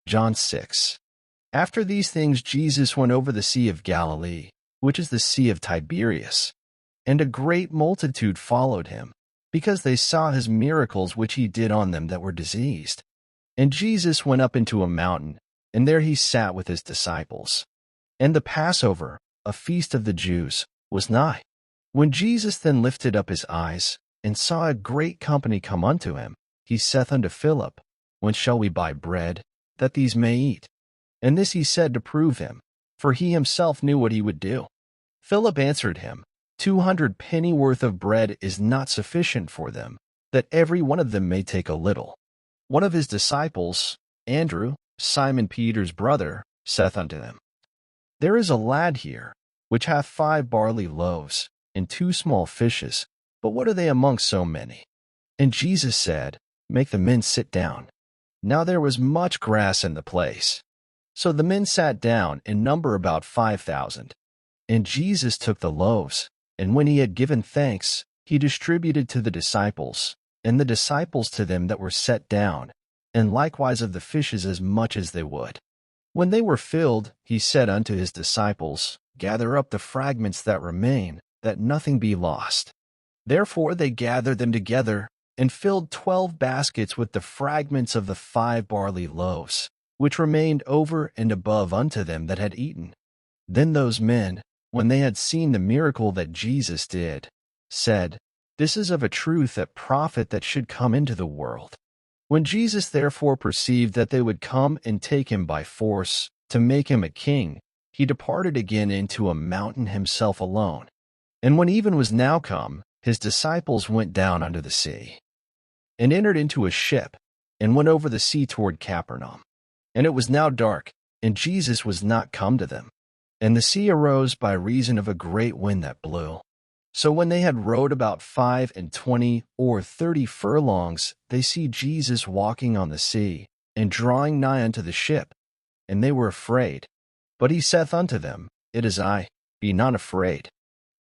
John 6. After these things Jesus went over the Sea of Galilee, which is the Sea of Tiberias, and a great multitude followed him, because they saw his miracles which he did on them that were diseased. And Jesus went up into a mountain, and there he sat with his disciples. And the Passover, a feast of the Jews, was nigh. When Jesus then lifted up his eyes, and saw a great company come unto him, he saith unto Philip, When shall we buy bread, that these may eat? And this he said to prove him, for he himself knew what he would do. Philip answered him, 200 pennyworth of bread is not sufficient for them, that every one of them may take a little. One of his disciples, Andrew, Simon Peter's brother, saith unto them, There is a lad here, which hath 5 barley loaves, and 2 small fishes, but what are they among so many? And Jesus said, Make the men sit down. Now there was much grass in the place. So the men sat down, in number about 5,000. And Jesus took the loaves, and when he had given thanks, he distributed to the disciples, and the disciples to them that were set down, and likewise of the fishes as much as they would. When they were filled, he said unto his disciples, Gather up the fragments that remain, that nothing be lost. Therefore they gathered them together, and filled 12 baskets with the fragments of the 5 barley loaves, which remained over and above unto them that had eaten. Then those men, when they had seen the miracle that Jesus did, said, This is of a truth that prophet that should come into the world. When Jesus therefore perceived that they would come and take him by force, to make him a king, he departed again into a mountain himself alone. And when even was now come, his disciples went down unto the sea, and entered into a ship, and went over the sea toward Capernaum. And it was now dark, and Jesus was not come to them. And the sea arose by reason of a great wind that blew. So when they had rowed about 25 or 30 furlongs, they see Jesus walking on the sea, and drawing nigh unto the ship. And they were afraid. But he saith unto them, It is I, be not afraid.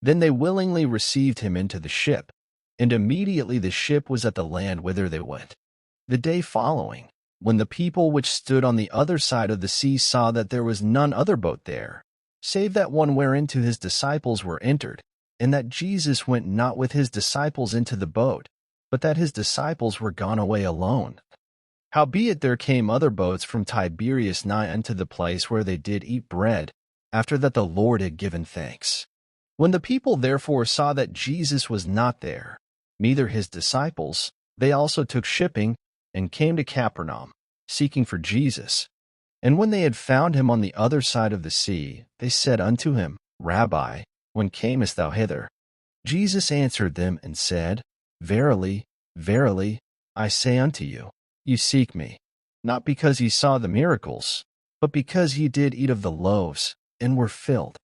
Then they willingly received him into the ship, and immediately the ship was at the land whither they went. The day following, when the people which stood on the other side of the sea saw that there was none other boat there, save that one whereinto his disciples were entered, and that Jesus went not with his disciples into the boat, but that his disciples were gone away alone. Howbeit there came other boats from Tiberias nigh unto the place where they did eat bread, after that the Lord had given thanks. When the people therefore saw that Jesus was not there, neither his disciples, they also took shipping, and came to Capernaum, seeking for Jesus. And when they had found him on the other side of the sea, they said unto him, Rabbi, when camest thou hither? Jesus answered them and said, Verily, verily, I say unto you, ye seek me, not because ye saw the miracles, but because ye did eat of the loaves, and were filled.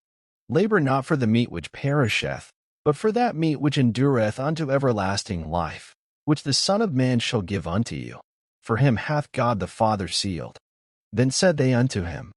Labor not for the meat which perisheth, but for that meat which endureth unto everlasting life, which the Son of Man shall give unto you. For him hath God the Father sealed. Then said they unto him,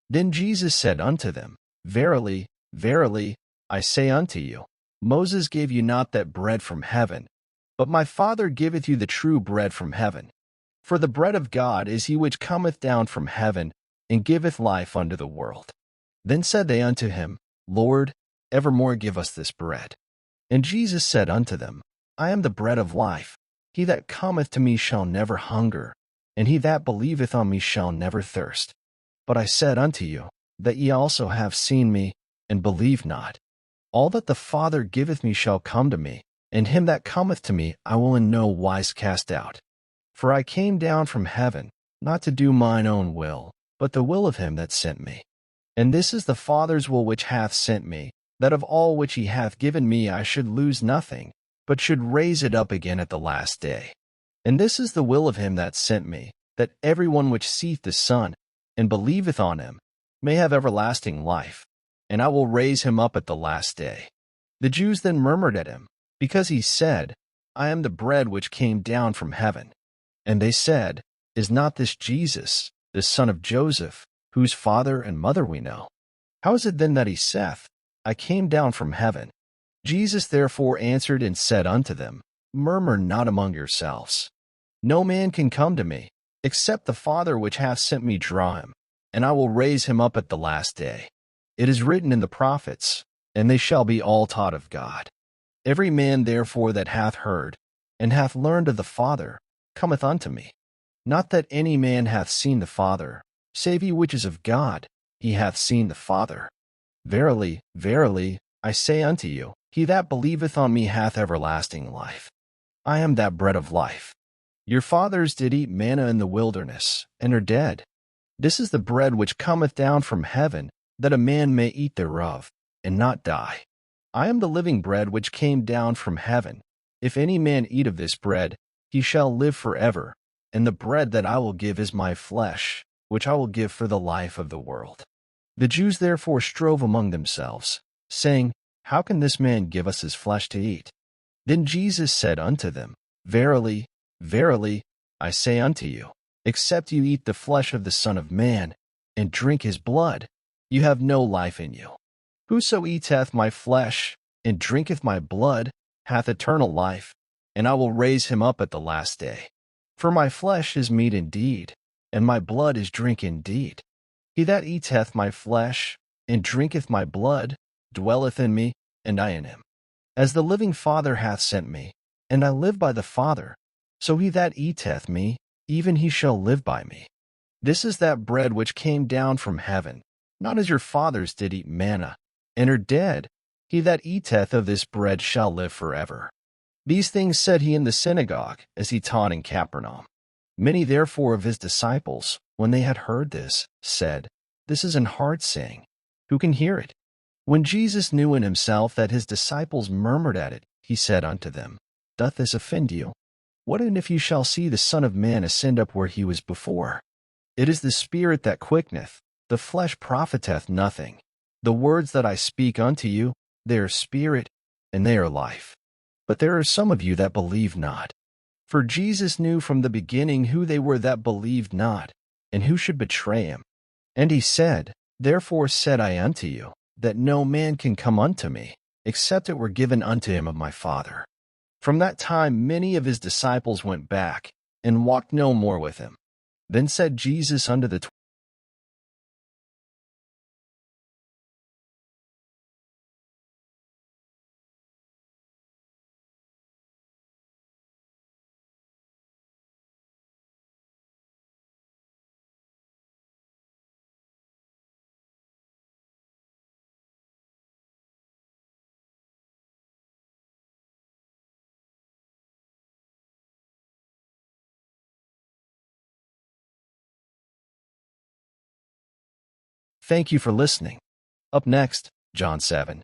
Then Jesus said unto them, Verily, verily, I say unto you, Moses gave you not that bread from heaven, but my Father giveth you the true bread from heaven. For the bread of God is he which cometh down from heaven, and giveth life unto the world. Then said they unto him, Lord, evermore give us this bread. And Jesus said unto them, I am the bread of life. He that cometh to me shall never hunger, and he that believeth on me shall never thirst. But I said unto you, that ye also have seen me, and believe not. All that the Father giveth me shall come to me, and him that cometh to me I will in no wise cast out. For I came down from heaven, not to do mine own will, but the will of him that sent me. And this is the Father's will which hath sent me, that of all which he hath given me I should lose nothing, but should raise it up again at the last day. And this is the will of him that sent me, that every one which seeth the Son, and believeth on him, may have everlasting life, and I will raise him up at the last day. The Jews then murmured at him, because he said, I am the bread which came down from heaven. And they said, Is not this Jesus, the son of Joseph, whose father and mother we know? How is it then that he saith, I came down from heaven? Jesus therefore answered and said unto them, Murmur not among yourselves. No man can come to me, except the Father which hath sent me draw him, and I will raise him up at the last day. It is written in the prophets, and they shall be all taught of God. Every man therefore that hath heard, and hath learned of the Father, cometh unto me. Not that any man hath seen the Father, save he which is of God, he hath seen the Father. Verily, verily, I say unto you, he that believeth on me hath everlasting life. I am that bread of life. Your fathers did eat manna in the wilderness, and are dead. This is the bread which cometh down from heaven, that a man may eat thereof, and not die. I am the living bread which came down from heaven. If any man eat of this bread, he shall live forever, and the bread that I will give is my flesh, which I will give for the life of the world. The Jews therefore strove among themselves, saying, How can this man give us his flesh to eat? Then Jesus said unto them, Verily, verily, I say unto you, except you eat the flesh of the Son of Man, and drink his blood, you have no life in you. Whoso eateth my flesh, and drinketh my blood, hath eternal life, and I will raise him up at the last day. For my flesh is meat indeed, and my blood is drink indeed. He that eateth my flesh, and drinketh my blood, dwelleth in me, and I in him. As the living Father hath sent me, and I live by the Father, so he that eateth me, even he shall live by me. This is that bread which came down from heaven, not as your fathers did eat manna, and are dead. He that eateth of this bread shall live forever. These things said he in the synagogue, as he taught in Capernaum. Many therefore of his disciples, when they had heard this, said, This is an hard saying. Who can hear it? When Jesus knew in himself that his disciples murmured at it, he said unto them, Doth this offend you? What and if you shall see the Son of Man ascend up where he was before? It is the Spirit that quickeneth, the flesh profiteth nothing. The words that I speak unto you, they are spirit, and they are life. But there are some of you that believe not. For Jesus knew from the beginning who they were that believed not, and who should betray him. And he said, Therefore said I unto you, that no man can come unto me, except it were given unto him of my Father. From that time many of his disciples went back, and walked no more with him. Then said Jesus unto the 12, Thank you for listening. Up next, John 7.